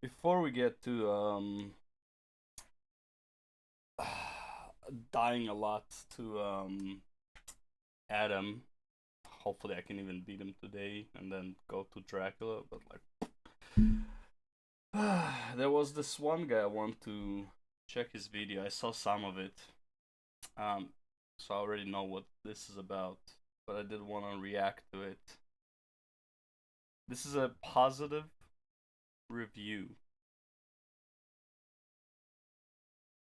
Before we get to dying a lot to Adam, hopefully I can even beat him today and then go to Dracula. But like, there was this one guy I want to check his video. I saw some of it, um, so I already know what this is about. But I did want to react to it. This is a positive review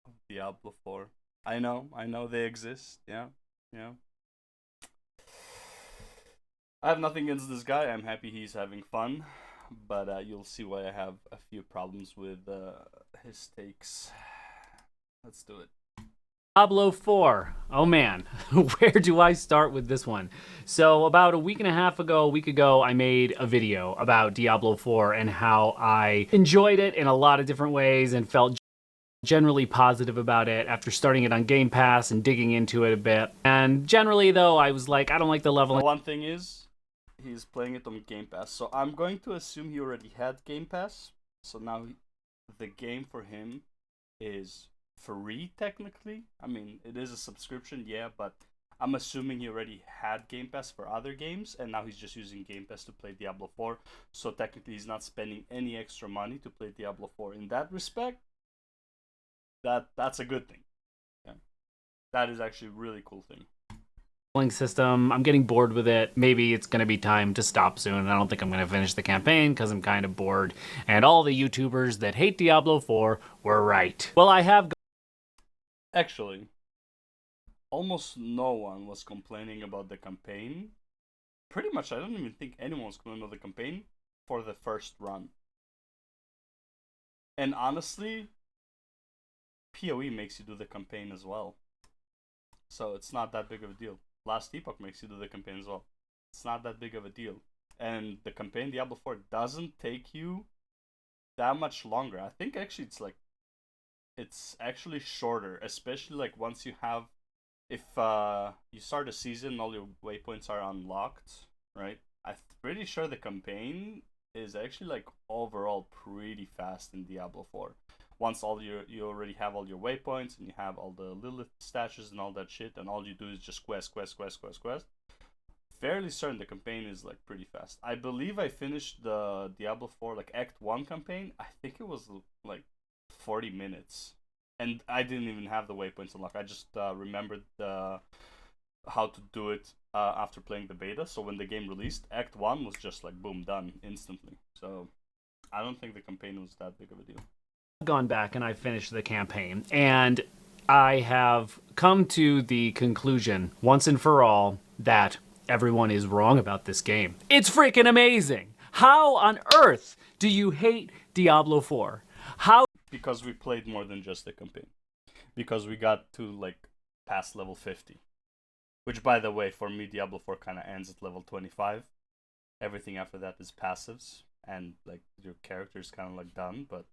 of Diablo 4. I know they exist. Yeah, yeah. I have nothing against this guy. I'm happy he's having fun, but you'll see why I have a few problems with his takes. Let's do it. Diablo 4. Oh man, where do I start with this one? So about a week ago, I made a video about Diablo 4 and how I enjoyed it in a lot of different ways and felt generally positive about it after starting it on Game Pass and digging into it a bit. And generally though, I was like, I don't like the The leveling. one thing is, he's playing it on Game Pass, so I'm going to assume he already had Game Pass. So now the game for him is free technically. I mean, it is a subscription, yeah, but I'm assuming he already had Game Pass for other games, and now he's just using Game Pass to play Diablo 4. So technically, he's not spending any extra money to play Diablo 4. In that respect, that's a good thing. Yeah, that is actually a really cool thing. System. I'm getting bored with it. Maybe it's going to be time to stop soon. I don't think I'm going to finish the campaign because I'm kind of bored. And all the YouTubers that hate Diablo 4 were right. Well, I have Actually, almost no one was complaining about the campaign. Pretty much, I don't even think anyone was complaining about the campaign for the first run. And honestly, PoE makes you do the campaign as well. So it's not that big of a deal. Last Epoch makes you do the campaign as well. It's not that big of a deal. And the campaign Diablo 4 doesn't take you that much longer. I think actually it's actually shorter, especially like once you have if you start a season all your waypoints are unlocked, right? I'm pretty sure the campaign is actually like overall pretty fast in Diablo 4. Once all you already have all your waypoints and you have all the Lilith stashes and all that shit, and all you do is just quest. Fairly certain the campaign is like pretty fast. I believe I finished the Diablo 4 like Act 1 campaign. I think it was like 40 minutes. And I didn't even have the waypoints unlocked. I just remembered how to do it after playing the beta. So when the game released, Act 1 was just like boom, done instantly. So I don't think the campaign was that big of a deal. gone back and I finished the campaign. And I have come to the conclusion once and for all that everyone is wrong about this game. It's freaking amazing. How on earth do you hate Diablo 4? How Because we played more than just the campaign. Because we got to like past level 50. Which, by the way, for me, Diablo 4 kind of ends at level 25. Everything after that is passives, and like your character is kind of like done. But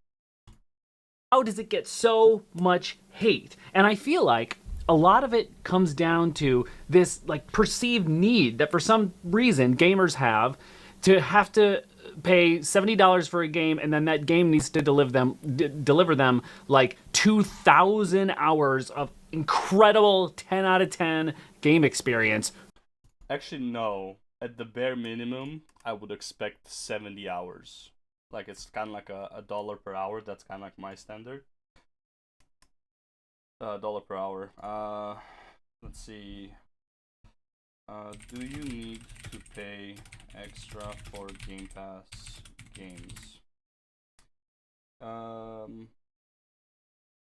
how does it get so much hate? And I feel like a lot of it comes down to this like perceived need that for some reason gamers have to pay $70 for a game, and then that game needs to deliver them like 2,000 hours of incredible 10 out of 10 game experience. actually, no. At the bare minimum, I would expect 70 hours. Like it's kind of like a dollar per hour. That's kind of like my standard. Dollar per hour. Let's see. Do you need to pay extra for Game Pass games? Um,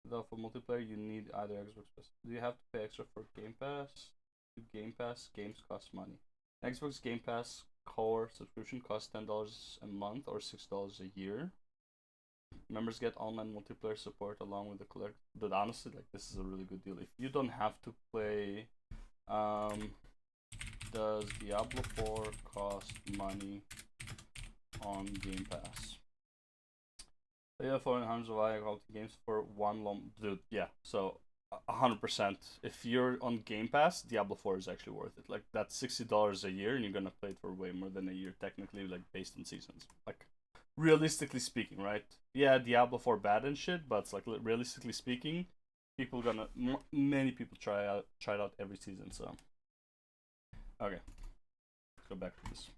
though for multiplayer, you need either Xbox. Do you have to pay extra for Game Pass? Game Pass games cost money. Xbox Game Pass core subscription costs $10 a month or $6 a year. Members get online multiplayer support along with the collect. But honestly, like this is a really good deal. If you don't have to play, um, does Diablo 4 cost money on Game Pass? Yeah, for hundreds of high quality games for one long dude. Yeah, so 100%. If you're on Game Pass, Diablo 4 is actually worth it. Like that's $60 a year, and you're gonna play it for way more than a year, technically, like based on seasons. Like realistically speaking, right? Yeah, Diablo 4 bad and shit, but it's like realistically speaking, people gonna many people try it out every season. So okay, let's go back to this.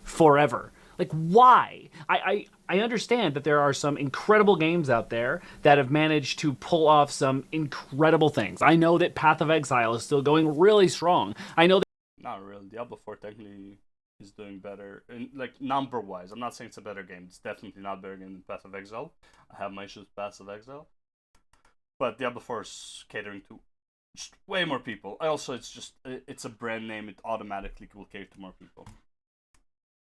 Forever. Like, why? I understand that there are some incredible games out there that have managed to pull off some incredible things. I know that Path of Exile is still going really strong. I know that Not really. Diablo 4 technically is doing better, and like number wise. I'm not saying it's a better game. It's definitely not a better game than Path of Exile. I have my issues with Path of Exile, but Diablo 4 is catering to just way more people. Also, it's a brand name. It automatically will cater to more people.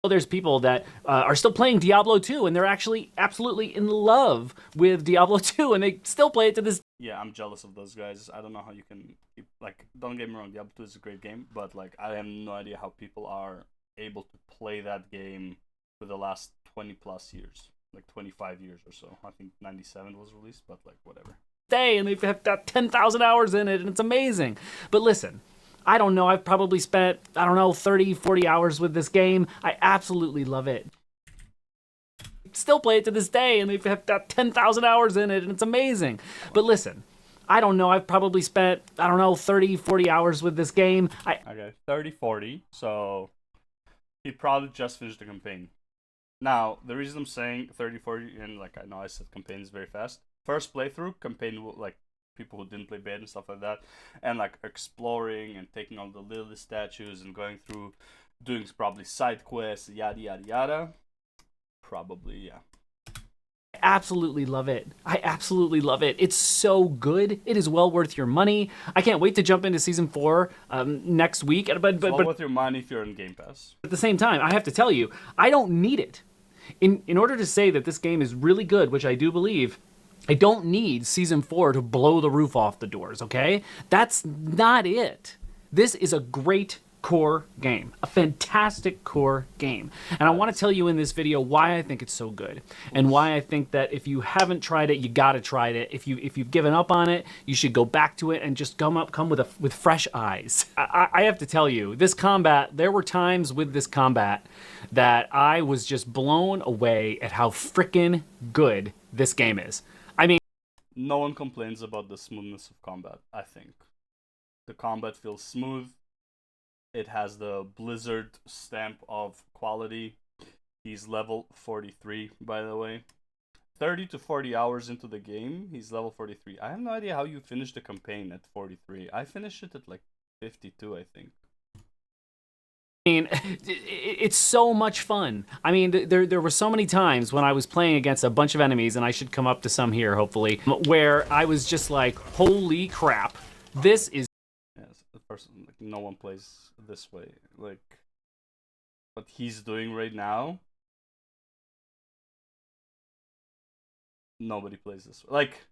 there's people that are still playing Diablo 2 and they're actually absolutely in love with Diablo 2 and they still play it to this. Yeah, I'm jealous of those guys. I don't know how you can keep, like, don't get me wrong, Diablo 2 is a great game, but like I have no idea how people are able to play that game for the last 20 plus years, like 25 years or so. I think 97 was released, but like whatever. Day and they've got 10,000 hours in it and it's amazing. But listen, I don't know, I've probably spent, 30, 40 hours with this game. I absolutely love it. Still play it to this day and they've got 10,000 hours in it and it's amazing. But listen, I don't know, I've probably spent, 30, 40 hours with this game. Okay, 30, 40, so he probably just finished the campaign. Now, the reason I'm saying 30, 40, and like I know I said campaign is very fast. First playthrough, campaign will, like, people who didn't play beta and stuff like that, and like exploring and taking all the little statues and going through, doing probably side quests, yada yada yada. Probably, yeah. Absolutely love it. I absolutely love it. It's so good. It is well worth your money. I can't wait to jump into season 4 next week. But well worth your money if you're in Game Pass. At the same time, I have to tell you, I don't need it. In order to say that this game is really good, which I do believe, I don't need season 4 to blow the roof off the doors, okay? That's not it. This is a great core game, a fantastic core game. And I want to tell you in this video why I think it's so good and why I think that if you haven't tried it, you got to try it. If you've given up on it, you should go back to it and just come with fresh eyes. I have to tell you, this combat, there were times with this combat that I was just blown away at how freaking good this game is. I mean, no one complains about the smoothness of combat, I think. The combat feels smooth. It has the Blizzard stamp of quality. He's level 43, by the way. 30 to 40 hours into the game, he's level 43. I have no idea how you finished the campaign at 43. I finished it at like 52, I think. It's so much fun. I mean, there were so many times when I was playing against a bunch of enemies, and I should come up to some here, hopefully, where I was just like, holy crap, this is... Yes, the person, like, no one plays this way. Like, what he's doing right now, nobody plays this way. Like,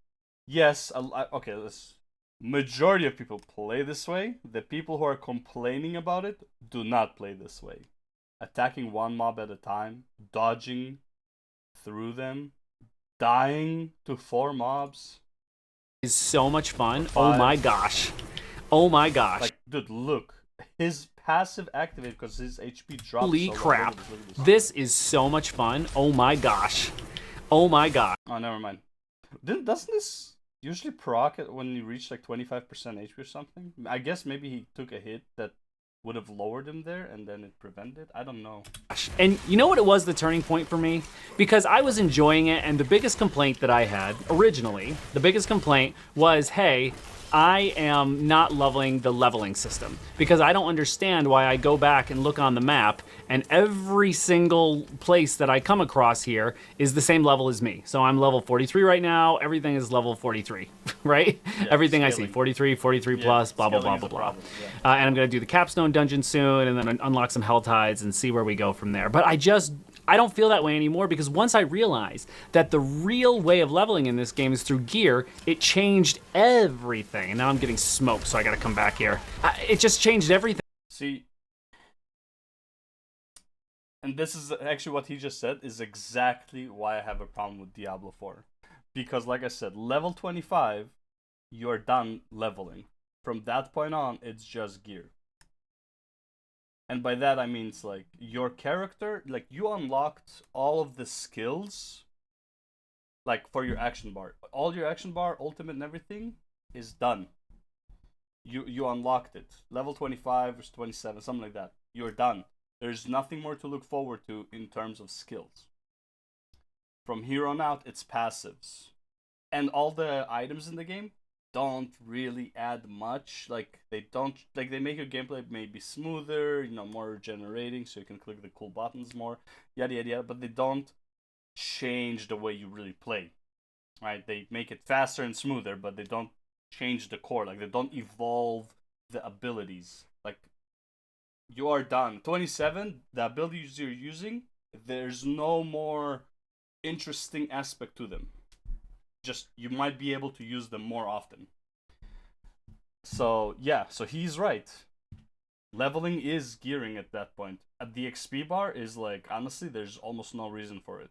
yes, okay, let's... Majority of people play this way. The people who are complaining about it do not play this way. Attacking one mob at a time, dodging through them, dying to 4 mobs is so much fun. Oh my gosh. Oh my gosh. Like, dude, look. His passive activated because his HP drops. Holy crap. This is so much fun. Oh my gosh. Oh my god. Oh, never mind. Doesn't this usually proc it when you reach like 25% HP or something? I guess maybe he took a hit that would have lowered him there and then it prevented. I don't know. And you know what it was, the turning point for me? Because I was enjoying it, and the biggest complaint that I had originally, the biggest complaint was, hey, I am not loving the leveling system because I don't understand why I go back and look on the map and every single place that I come across here is the same level as me. So I'm level 43 right now. Everything is level 43, right? Yeah, everything scaling. I see, 43, 43 plus, blah, blah, blah, blah, blah. Yeah. And I'm going to do the capstone dungeon soon and then unlock some hell tides and see where we go from there. But I don't feel that way anymore because once I realized that the real way of leveling in this game is through gear, it changed everything. And now I'm getting smoked, so I gotta come back here. It just changed everything. See, and this is actually what he just said is exactly why I have a problem with Diablo 4. Because like I said, level 25, you're done leveling. From that point on, it's just gear. And by that I mean it's like your character, like you unlocked all of the skills, like for your action bar. All your action bar, ultimate, and everything is done. You unlocked it. Level 25 or 27, something like that. You're done. There's nothing more to look forward to in terms of skills. From here on out, it's passives. And all the items in the game don't really add much. Like they don't like they make your gameplay maybe smoother, more regenerating, so you can click the cool buttons more, yada yada yada. But they don't change the way you really play, right? They make it faster and smoother, but they don't change the core. Like they don't evolve the abilities. Like you are done. 27, the abilities you're using, there's no more interesting aspect to them. Just you might be able to use them more often. So yeah, so he's right. Leveling is gearing at that point. At the XP bar is like honestly, there's almost no reason for it.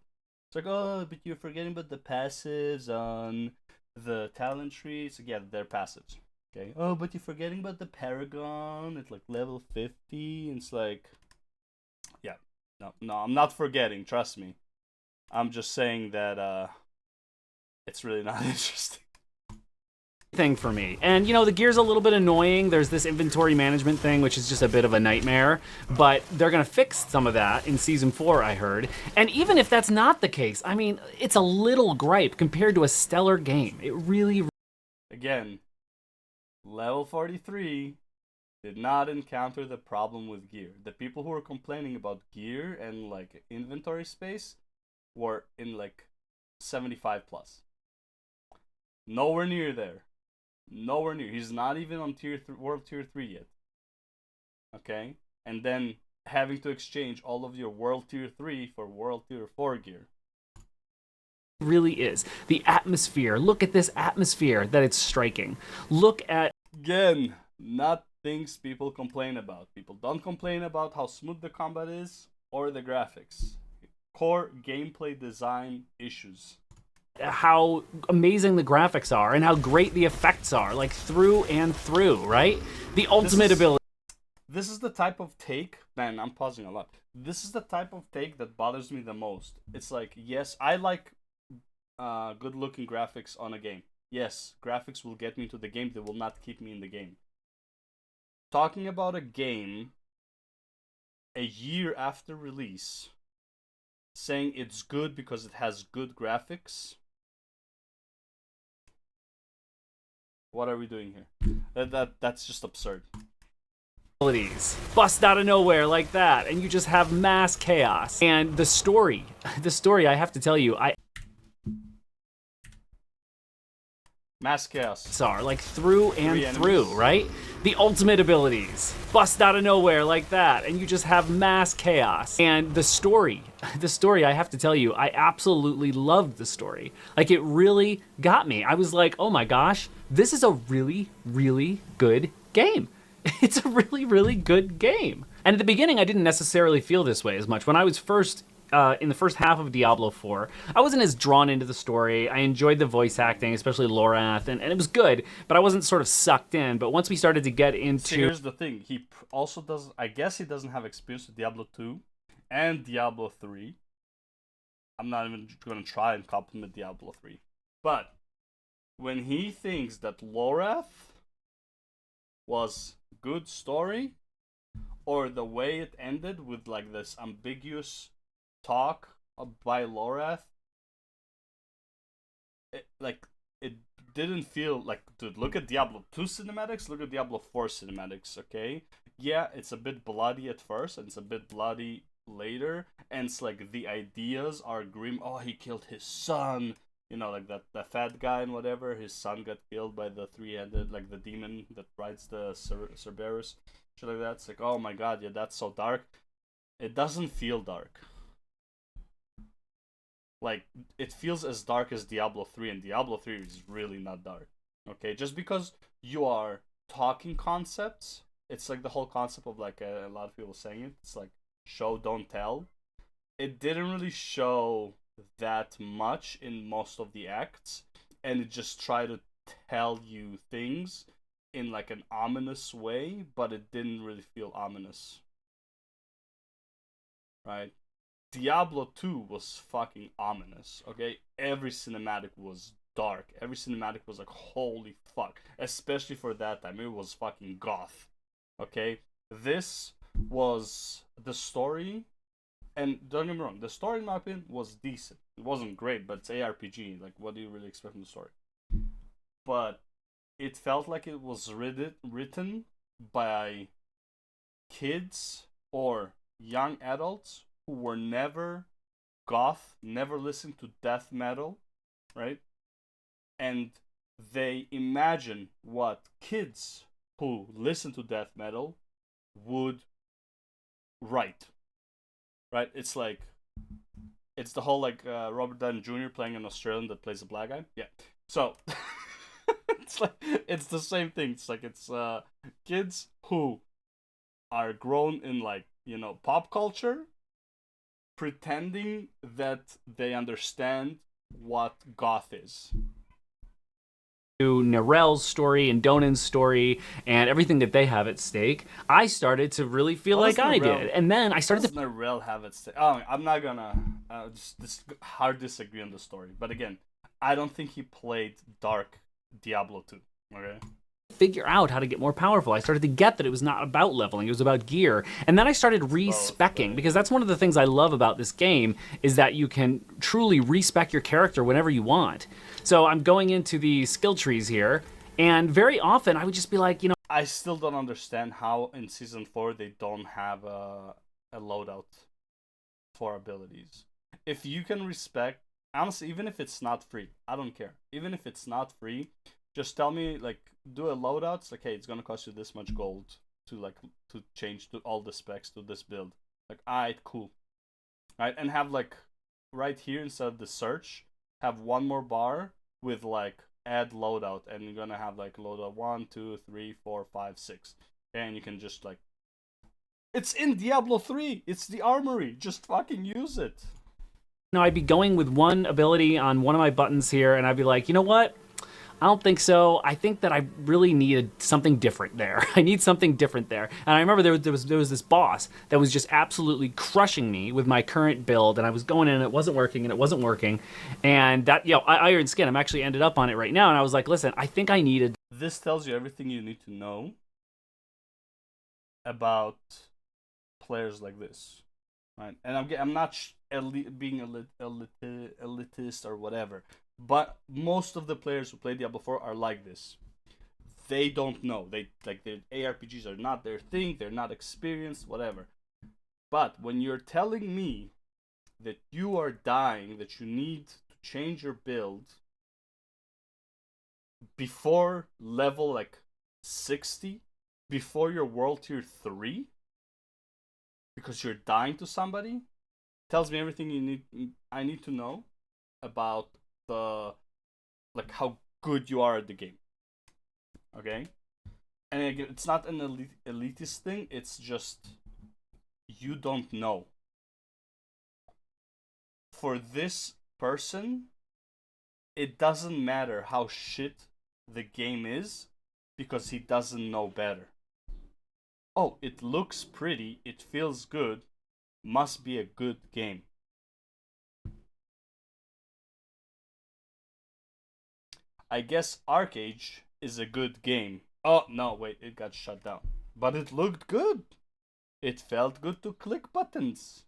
It's like, oh, but you're forgetting about the passives on the talent tree. So yeah, they're passives. Okay. Oh, but you're forgetting about the Paragon. It's like level 50. And it's like, yeah, no, I'm not forgetting. Trust me. I'm just saying that it's really not interesting. Thing for me. And the gear's a little bit annoying. There's this inventory management thing, which is just a bit of a nightmare, but they're gonna fix some of that in season 4, I heard. And even if that's not the case, I mean, it's a little gripe compared to a stellar game. It really. Again, level 43 did not encounter the problem with gear. The people who were complaining about gear and like inventory space were in like 75 plus. Nowhere near there. Nowhere near. He's not even on world tier 3 yet. Okay? And then having to exchange all of your world tier 3 for world tier 4 gear. Really is. The atmosphere. Look at this atmosphere that it's striking. Look at. Again, not things people complain about. People don't complain about how smooth the combat is or the graphics. Core gameplay design issues. How amazing the graphics are and how great the effects are, like through and through, right? The ultimate ability. This is the type of take, man, I'm pausing a lot. This is the type of take that bothers me the most. It's like, yes, I like good looking graphics on a game. Yes, graphics will get me into the game, they will not keep me in the game. Talking about a game a year after release, saying it's good because it has good graphics. What are we doing here? That's just absurd. Bust out of nowhere like that, and you just have mass chaos. And the story, I have to tell you, mass chaos. Are like through and through, right? The ultimate abilities bust out of nowhere like that, and you just have mass chaos. And the story, I have to tell you, I absolutely loved the story. Like it really got me. I was like, oh my gosh, this is a really, really good game. It's a really, really good game. And at the beginning, I didn't necessarily feel this way as much. When I was first in the first half of Diablo 4, I wasn't as drawn into the story. I enjoyed the voice acting, especially Lorath, and it was good, but I wasn't sort of sucked in. But once we started to get into... See, here's the thing. He also doesn't... I guess he doesn't have experience with Diablo 2 and Diablo 3. I'm not even going to try and compliment Diablo 3. But when he thinks that Lorath was good story, or the way it ended with like this ambiguous talk by Lorath, it didn't feel like, dude, look at Diablo 2 cinematics, look at Diablo 4 cinematics, okay? Yeah, it's a bit bloody at first, and it's a bit bloody later, and it's like the ideas are grim. Oh, he killed his son, like that fat guy and whatever, his son got killed by the three-headed, like the demon that rides the Cerberus, shit like that. It's like, oh my god, yeah, that's so dark. It doesn't feel dark. Like, it feels as dark as Diablo 3, and Diablo 3 is really not dark. Okay, just because you are talking concepts, it's like the whole concept of like a lot of people saying it, it's like show, don't tell. It didn't really show that much in most of the acts, and it just tried to tell you things in like an ominous way, but it didn't really feel ominous. right? Diablo 2 was fucking ominous, okay? Every cinematic was dark. Every cinematic was like, holy fuck. Especially for that time. It was fucking goth, okay? This was the story, and don't get me wrong, the story, in my opinion, was decent. It wasn't great, but it's ARPG. Like, what do you really expect from the story? But it felt like it was written by kids or young adults who were never goth, never listened to death metal, right? And they imagine what kids who listen to death metal would write, right? It's like, it's the whole like Robert Downey Jr. playing an Australian that plays a black guy. Yeah. So it's like, it's the same thing. It's like, it's kids who are grown in, like, you know, pop culture, pretending that they understand what goth is. To Narel's story and Donan's story and everything that they have at stake, I started to really feel What like does I Narel- did. And then I What started does Narelle have at stake? Oh, I'm not gonna just hard disagree on the story, but again, I don't think he played Dark Diablo 2. Okay. figure out how to get more powerful. I started to get that it was not about leveling, it was about gear. And then I started respecking, because that's one of the things I love about this game, is that you can truly respec your character whenever you want. So I'm going into the skill trees here, and very often I would just be like, you know, I still don't understand how in Season 4 they don't have a loadout for abilities. If you can respect, honestly, even if it's not free, I don't care. Even if it's not free, just tell me, like, do a loadout. It's like, hey, it's gonna cost you this much gold to, like, to change to all the specs to this build. Like, alright, cool. Right, and have, like, right here instead of the search, have one more bar with, like, add loadout, and you're gonna have, like, loadout 1, 2, 3, 4, 5, 6, and you can just, like, it's in Diablo 3. It's the armory. Just fucking use it. I'd be going with one ability on one of my buttons here, and I'd be like, you know what? I don't think so. I think that I really needed something different there. I need something different there. And I remember there was this boss that was just absolutely crushing me with my current build, and I was going in and it wasn't working and it wasn't working. And that, you know, Iron Skin, I'm actually ended up on it right now, and I was like, listen, I think I needed. This tells you everything you need to know about players like this, right? And I'm not being elitist or whatever, but most of the players who play Diablo 4 are like this. They don't know. They, like, their ARPGs are not their thing. They're not experienced, whatever. But when you're telling me that you are dying, that you need to change your build before level, like, 60, before your world tier 3, because you're dying to somebody, tells me everything I need to know about the, like, how good you are at the game. Okay? And again, it's not an elitist thing, it's just you don't know. For this person, it doesn't matter how shit the game is, because he doesn't know better. Oh, it looks pretty, it feels good, must be a good game. I guess Arcade is a good game. Oh, no, wait, it got shut down. But it looked good. It felt good to click buttons.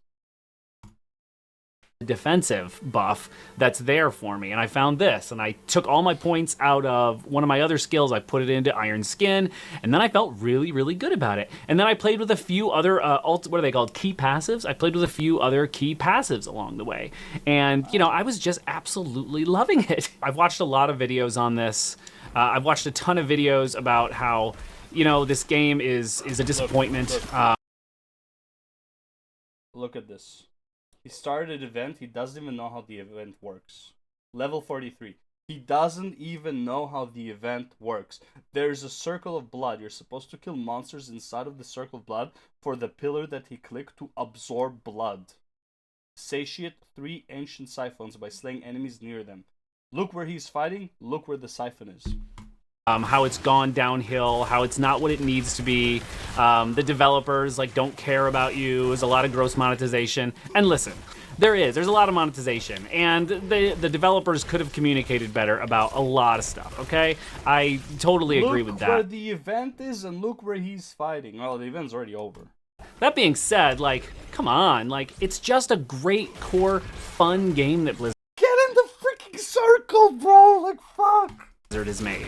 Defensive buff that's there for me, and I found this, and I took all my points out of one of my other skills, I put it into Iron Skin, and then I felt really, really good about it. And then I played with a few other what are they called, key passives. I played with a few other key passives along the way, and you know, I was just absolutely loving it. I've watched a lot of videos on this. I've watched a ton of videos about how, you know, this game is a disappointment. Look at this. He started an event, he doesn't even know how the event works. Level 43. He doesn't even know how the event works. There's a circle of blood. You're supposed to kill monsters inside of the circle of blood for the pillar that he clicked to absorb blood. Satiate 3 ancient siphons by slaying enemies near them. Look where he's fighting, look where the siphon is. how it's gone downhill, how it's not what it needs to be. The developers like don't care about you. There's a lot of gross monetization. And listen, there's a lot of monetization, and the developers could have communicated better about a lot of stuff. Okay, I totally agree with that. Look where the event is, and look where he's fighting. Well, the event's already over. That being said, like, come on, like, it's just a great core fun game that Blizzard Get in the freaking circle, bro! Like, fuck! Has made.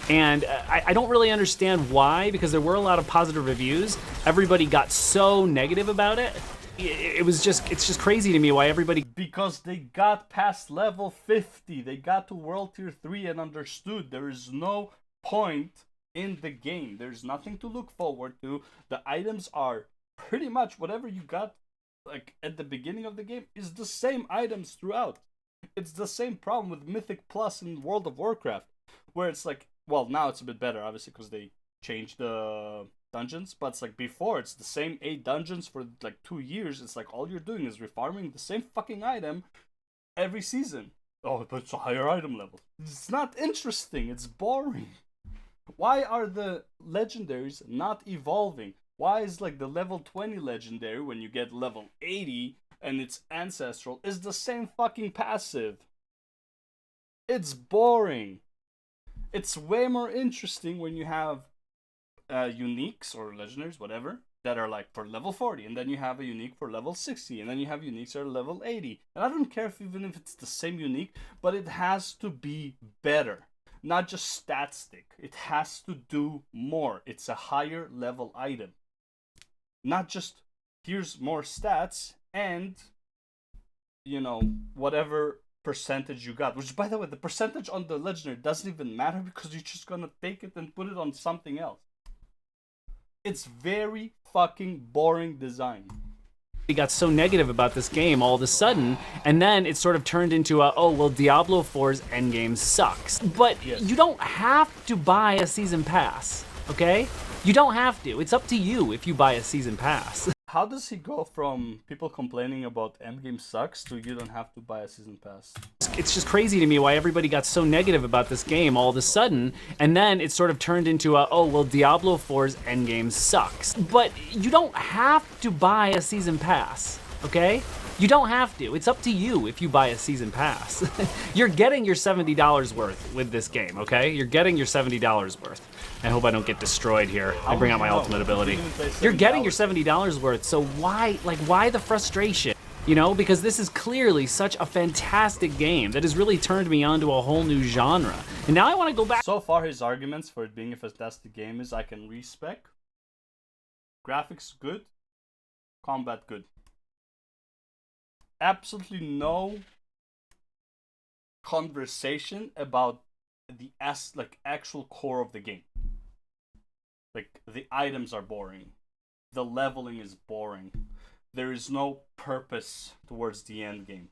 And I don't really understand why, because there were a lot of positive reviews. Everybody got so negative about it. It's just crazy to me why everybody... Because they got past level 50. They got to World Tier 3 and understood there is no point in the game. There's nothing to look forward to. The items are pretty much whatever you got like at the beginning of the game is the same items throughout. It's the same problem with Mythic Plus in World of Warcraft, where it's like, well, now it's a bit better, obviously, because they changed the dungeons, but it's like before, it's the same 8 dungeons for like 2 years. It's like all you're doing is refarming the same fucking item every season. Oh, but it's a higher item level. It's not interesting. It's boring. Why are the legendaries not evolving? Why is like the level 20 legendary when you get level 80 and it's ancestral is the same fucking passive? It's boring. It's way more interesting when you have uniques or legendaries, whatever, that are like for level 40, and then you have a unique for level 60, and then you have uniques that are level 80. And I don't care if even if it's the same unique, but it has to be better. Not just stat stick. It has to do more. It's a higher level item. Not just here's more stats and, you know, whatever percentage you got. Which, by the way, the percentage on the legendary doesn't even matter because you're just gonna take it and put it on something else. It's very fucking boring design. He got so negative about this game all of a sudden, and then it sort of turned into a, oh, well, Diablo 4's endgame sucks. But Yes. You don't have to buy a season pass, okay? You don't have to. It's up to you if you buy a season pass. How does he go from people complaining about endgame sucks to you don't have to buy a season pass? It's just crazy to me why everybody got so negative about this game all of a sudden, and then it sort of turned into a, oh, well, Diablo 4's endgame sucks. But you don't have to buy a season pass, okay? You don't have to. It's up to you if you buy a season pass. You're getting your $70 worth with this game, okay? You're getting your $70 worth. I hope I don't get destroyed here. I bring out my ultimate ability. You're getting your $70 worth, so why the frustration? You know, because this is clearly such a fantastic game that has really turned me on to a whole new genre. And now I want to go back. So far, his arguments for it being a fantastic game is I can respec, graphics good, combat good. Absolutely no conversation about the actual core of the game. Like, the items are boring. The leveling is boring. There is no purpose towards the end game.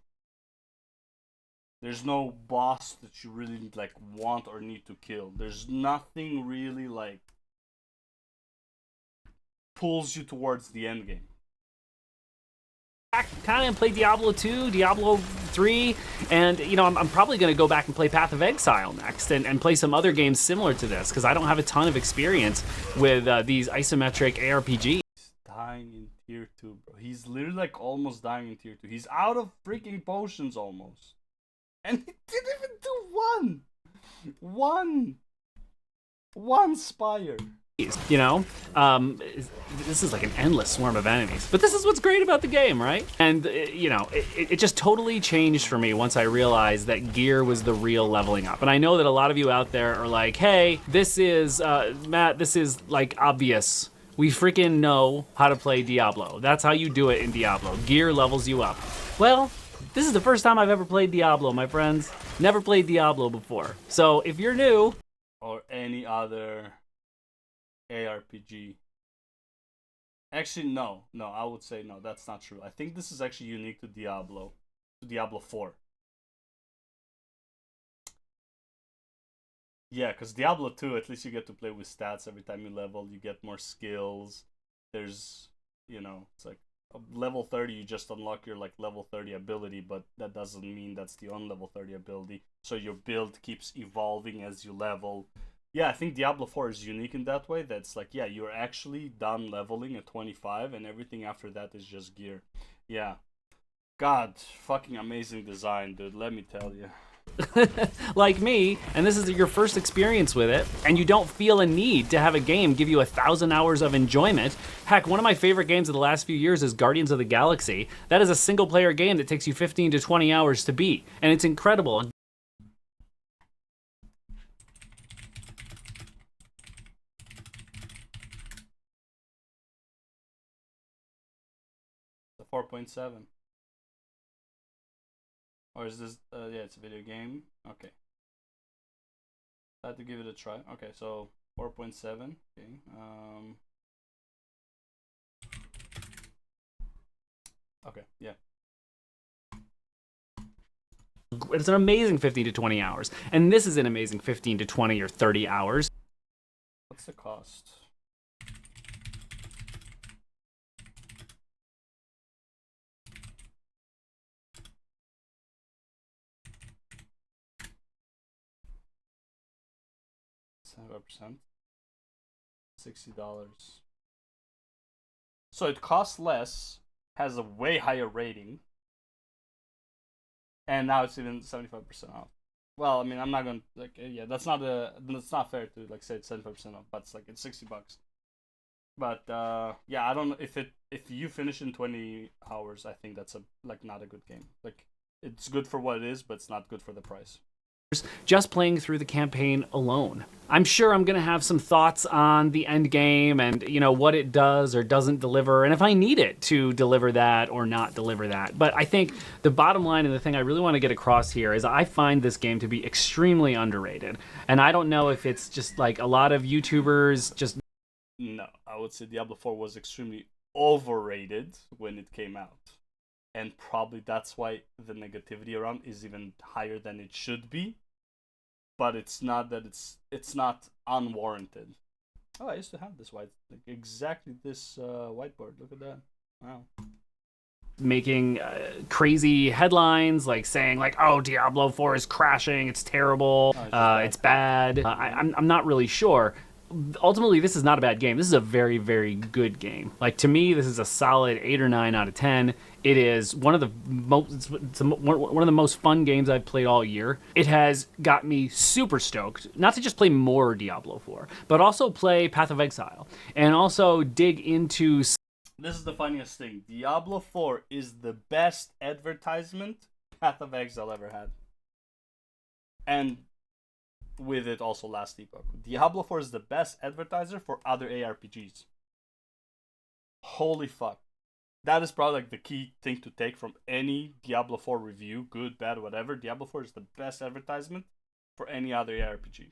There's no boss that you really like want or need to kill. There's nothing really like pulls you towards the end game. Kind of play Diablo 2, Diablo 3, and you know I'm probably going to go back and play Path of Exile next and play some other games similar to this because I don't have a ton of experience with these isometric ARPGs. He's dying in tier 2, bro. He's literally like almost dying in tier 2. He's out of freaking potions almost. And he didn't even do one spire. You know, this is like an endless swarm of enemies. But this is what's great about the game, right? And, you know, it just totally changed for me once I realized that gear was the real leveling up. And I know that a lot of you out there are like, hey, this is, Matt, this is like obvious. We freaking know how to play Diablo. That's how you do it in Diablo. Gear levels you up. Well, this is the first time I've ever played Diablo, my friends. Never played Diablo before. So if you're new... Or any other ARPG. Actually, no, I would say no, that's not true. I think this is actually unique to Diablo 4. Yeah, because Diablo 2, at least you get to play with stats every time you level, you get more skills. There's, you know, it's like level 30, you just unlock your like level 30 ability, but that doesn't mean that's the on level 30 ability. So your build keeps evolving as you level. Yeah, I think Diablo 4 is unique in that way. That's like, yeah, you're actually done leveling at 25, and everything after that is just gear. Yeah. God, fucking amazing design, dude. Let me tell you. Like me, and this is your first experience with it, and you don't feel a need to have a game give you 1,000 hours of enjoyment. Heck, one of my favorite games of the last few years is Guardians of the Galaxy. That is a single-player game that takes you 15 to 20 hours to beat, and it's incredible. The 4.7. Or is this, yeah, it's a video game. Okay. I had to give it a try. Okay, so 4.7. Okay. Okay, yeah. It's an amazing 15 to 20 hours, and this is an amazing 15 to 20 or 30 hours. What's the cost? %, $60. So it costs less, has a way higher rating, and now it's even 75% off. Well, I mean, I'm not gonna like, yeah, that's not fair to like say it's 75% off, but it's like it's $60. But yeah, I don't know if you finish in 20 hours, I think that's like not a good game. Like it's good for what it is, but it's not good for the price. Just playing through the campaign alone. I'm sure I'm gonna have some thoughts on the end game and what it does or doesn't deliver, and if I need it to deliver that or not deliver that. But I think the bottom line and the thing I really want to get across here is I find this game to be extremely underrated, and I don't know if it's just like a lot of YouTubers just. No, I would say Diablo 4 was extremely overrated when it came out. And probably that's why the negativity around is even higher than it should be. But it's not that it's not unwarranted. Oh, I used to have this exactly this whiteboard. Look at that. Wow. Making crazy headlines like saying like, oh, Diablo 4 is crashing, it's terrible, it's bad. I'm not really sure. Ultimately, this is not a bad game. This is a very, very good game. Like, to me, this is a solid 8 or 9 out of 10. It is one of the most fun games I've played all year. It has got me super stoked, not to just play more Diablo 4, but also play Path of Exile, and also dig into. This is the funniest thing. Diablo 4 is the best advertisement Path of Exile ever had. And with it also Last Epoch. Diablo 4 is the best advertiser for other ARPGs. Holy fuck. That is probably like the key thing to take from any Diablo 4 review, good, bad, whatever. Diablo 4 is the best advertisement for any other ARPG.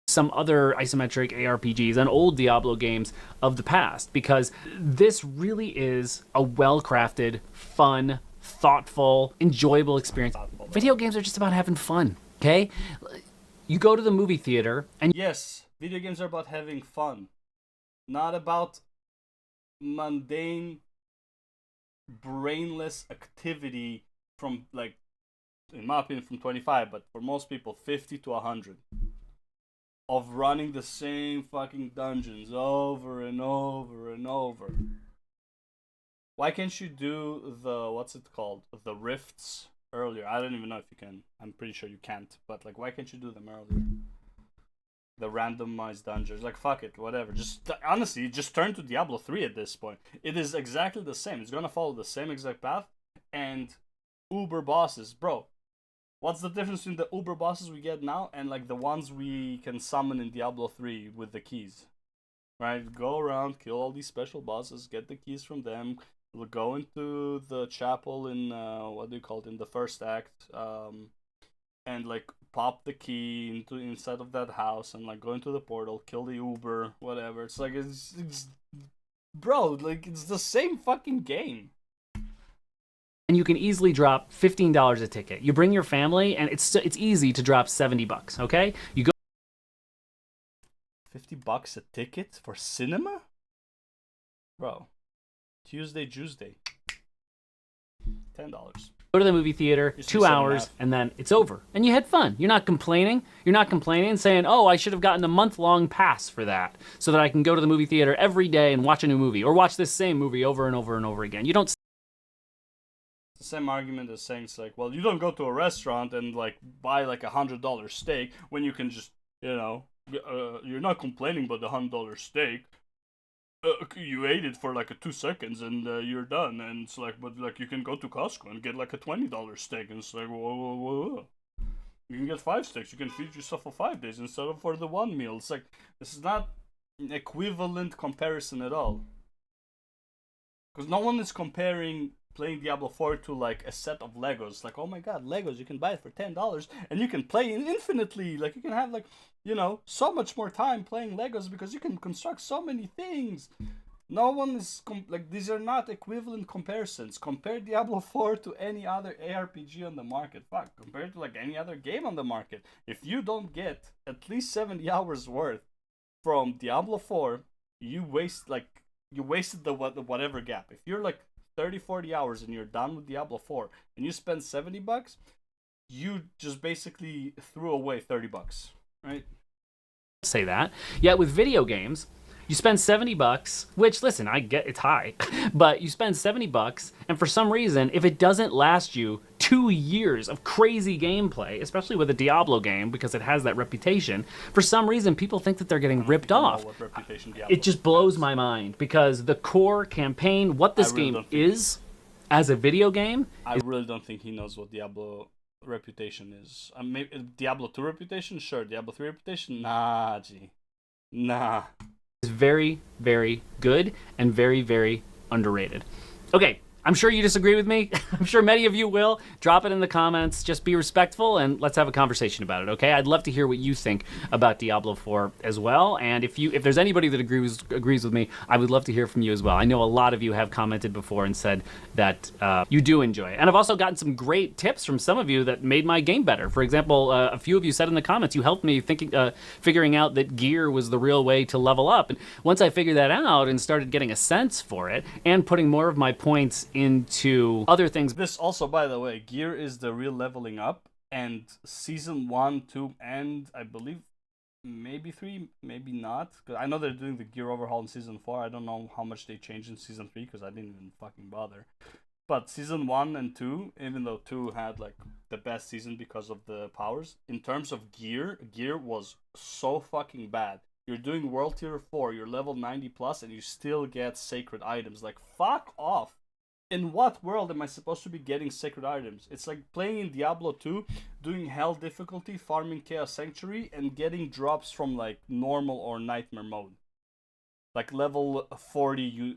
Some other isometric ARPGs and old Diablo games of the past, because this really is a well-crafted, fun, thoughtful, enjoyable experience. Video games are just about having fun. Okay? You go to the movie theater and. Yes, video games are about having fun. Not about mundane, brainless activity from, like, in my opinion, from 25, but for most people, 50 to 100. Of running the same fucking dungeons over and over and over. Why can't you do the, what's it called? The rifts earlier? I don't even know if you can. I'm pretty sure you can't. But like, why can't you do them earlier? The randomized dungeons. Like, fuck it, whatever. Just honestly, just turn to Diablo 3 at this point. It is exactly the same. It's gonna follow the same exact path. And uber bosses, bro. What's the difference between the uber bosses we get now and like the ones we can summon in Diablo 3 with the keys? Right? Go around, kill all these special bosses, get the keys from them. We'll go into the chapel in what do you call it, in the first act, and like pop the key inside of that house and like go into the portal, kill the Uber, whatever. It's like it's bro, like it's the same fucking game. And you can easily drop $15 a ticket. You bring your family, and it's easy to drop $70. Okay, you go. $50 a ticket for cinema, bro. Tuesday, $10. go to the movie theater, Used to be 2 7.5. hours, and then it's over. And you had fun. You're not complaining. You're not complaining saying, oh, I should have gotten a month-long pass for that so that I can go to the movie theater every day and watch a new movie or watch this same movie over and over and over again. You don't. It's the same argument as saying it's like, well, you don't go to a restaurant and like buy like $100 steak when you can just, you're not complaining about the $100 steak. You ate it for like 2 seconds and you're done. And it's like, but like you can go to Costco and get like a $20 steak, and it's like, whoa. You can get 5 steaks. You can feed yourself for 5 days instead of for the one meal. It's like, this is not an equivalent comparison at all. Because no one is comparing playing Diablo 4 to like a set of Legos. Like, oh my god, Legos, you can buy it for $10 and you can play infinitely. Like, you can have like, so much more time playing Legos because you can construct so many things. No one is like, these are not equivalent comparisons. Compare Diablo 4 to any other ARPG on the market. Fuck, compared to like any other game on the market. If you don't get at least 70 hours worth from Diablo 4, you wasted the whatever gap. If you're like 30-40 hours and you're done with Diablo 4 and you spend $70, you just basically threw away $30, right? Say that. Yet with video games, you spend $70, which, listen, I get it's high, but you spend $70, and for some reason, if it doesn't last you 2 years of crazy gameplay, especially with a Diablo game, because it has that reputation, for some reason, people think that they're getting ripped off. It just blows my mind, because the core campaign, what this game is, as a video game... I really don't think he knows what Diablo reputation is. Maybe Diablo 2 reputation? Sure. Diablo 3 reputation? Nah, G. Nah. Is very, very good and very, very underrated. Okay, I'm sure you disagree with me. I'm sure many of you will. Drop it in the comments. Just be respectful and let's have a conversation about it, okay? I'd love to hear what you think about Diablo 4 as well. And if there's anybody that agrees with me, I would love to hear from you as well. I know a lot of you have commented before and said that you do enjoy it. And I've also gotten some great tips from some of you that made my game better. For example, a few of you said in the comments, you helped me figuring out that gear was the real way to level up. And once I figured that out and started getting a sense for it and putting more of my points into other things. This also, by the way, gear is the real leveling up, and season 1, 2, and I believe maybe 3, maybe not, because I know they're doing the gear overhaul in season 4. I don't know how much they changed in season 3 because I didn't even fucking bother. But season 1 and 2, even though 2 had like the best season because of the powers, in terms of gear was so fucking bad. You're doing world tier 4, you're level 90 plus, and you still get sacred items. Like, fuck off. In what world am I supposed to be getting sacred items? It's like playing in Diablo 2, doing hell difficulty, farming Chaos Sanctuary, and getting drops from like normal or nightmare mode. Like level 40,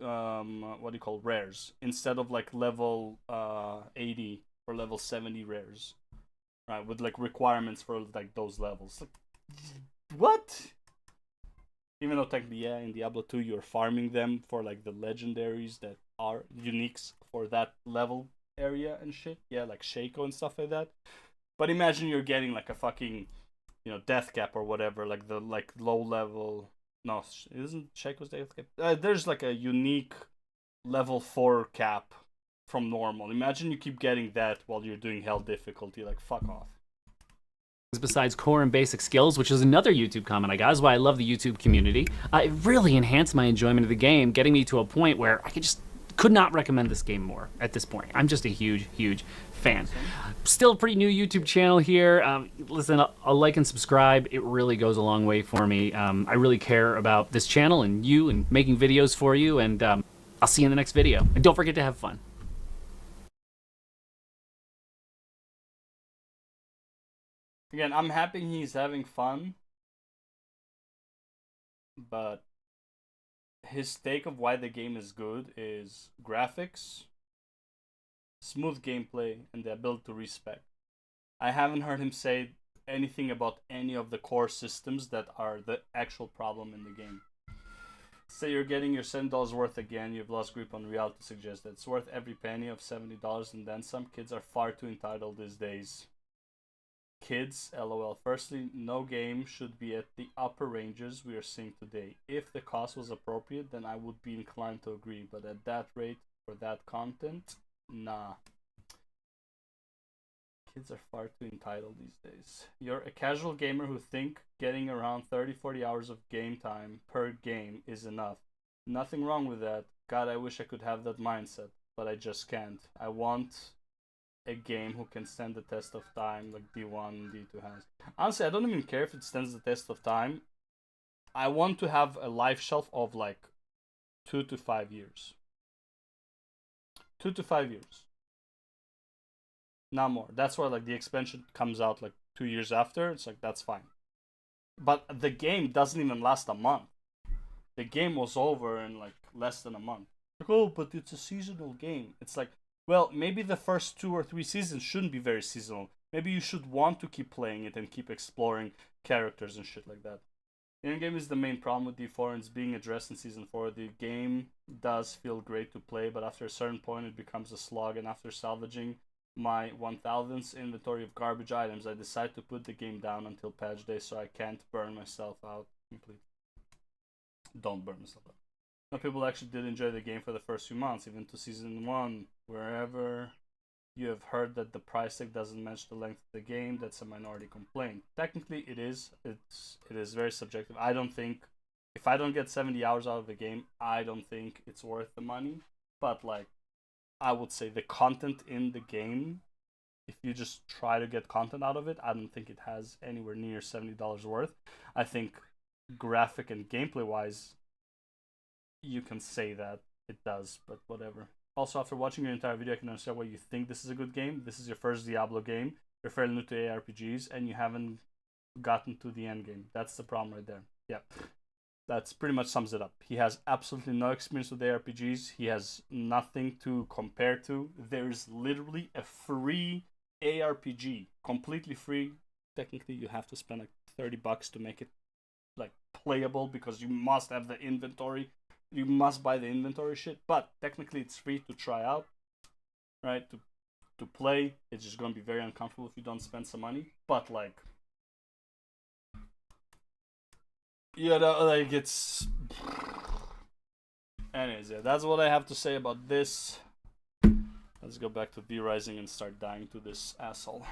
rares, instead of like level 80 or level 70 rares. Right, with like requirements for like those levels. Like, what? Even though technically, yeah, in Diablo 2 you're farming them for like the legendaries that are uniques for that level area and shit. Yeah, like Shaco and stuff like that. But imagine you're getting like a fucking, death cap or whatever, like the low level. No, isn't Shaco's death cap? There's like a unique level 4 cap from normal. Imagine you keep getting that while you're doing hell difficulty. Like, fuck off. Besides core and basic skills, which is another YouTube comment I got, is why I love the YouTube community. It really enhanced my enjoyment of the game, getting me to a point where I could not recommend this game more at this point. I'm just a huge, huge fan. Still a pretty new YouTube channel here. Listen, I'll like and subscribe. It really goes a long way for me. I really care about this channel and you and making videos for you, and I'll see you in the next video. And don't forget to have fun. Again, I'm happy he's having fun, but his take of why the game is good is graphics, smooth gameplay, and the ability to respec. I haven't heard him say anything about any of the core systems that are the actual problem in the game. Say you're getting your $7 worth again, you've lost grip on reality to suggest that it's worth every penny of $70, and then some. Kids are far too entitled these days. Kids, lol. Firstly, no game should be at the upper ranges we are seeing today. If the cost was appropriate, then I would be inclined to agree, but at that rate, for that content, nah. Kids are far too entitled these days. You're a casual gamer who think getting around 30-40 hours of game time per game is enough. Nothing wrong with that. God, I wish I could have that mindset, but I just can't. I want a game who can stand the test of time like D1 and D2 has. Honestly, I don't even care if it stands the test of time. I want to have a life shelf of like 2 to 5 years. 2 to 5 years. Not more. That's why like the expansion comes out like 2 years after. It's like that's fine. But the game doesn't even last a month. The game was over in like less than a month. Like, oh, but it's a seasonal game. It's like, well, maybe the first 2 or 3 seasons shouldn't be very seasonal. Maybe you should want to keep playing it and keep exploring characters and shit like that. In-game is the main problem with D4 and it's being addressed in Season 4. The game does feel great to play, but after a certain point it becomes a slog, and after salvaging my 1000th inventory of garbage items, I decide to put the game down until patch day so I can't burn myself out completely. Don't burn yourself out. Some people actually did enjoy the game for the first few months, even to Season 1. Wherever you have heard that the price tag doesn't match the length of the game, that's a minority complaint. Technically, it is. It is very subjective. I don't think, if I don't get 70 hours out of the game, I don't think it's worth the money. But like, I would say the content in the game, if you just try to get content out of it, I don't think it has anywhere near $70 worth. I think graphic and gameplay wise, you can say that it does, but whatever. Also, after watching your entire video, I can understand why you think this is a good game. This is your first Diablo game. You're fairly new to ARPGs, and you haven't gotten to the end game. That's the problem right there. Yeah. That's pretty much sums it up. He has absolutely no experience with ARPGs. He has nothing to compare to. There's literally a free ARPG, completely free. Technically, you have to spend like $30 to make it like playable because you must have the inventory. You must buy the inventory shit, but technically it's free to try out, right? To play. It's just gonna be very uncomfortable if you don't spend some money. But like, you know, like it's. Anyways, yeah, that's what I have to say about this. Let's go back to V Rising and start dying to this asshole.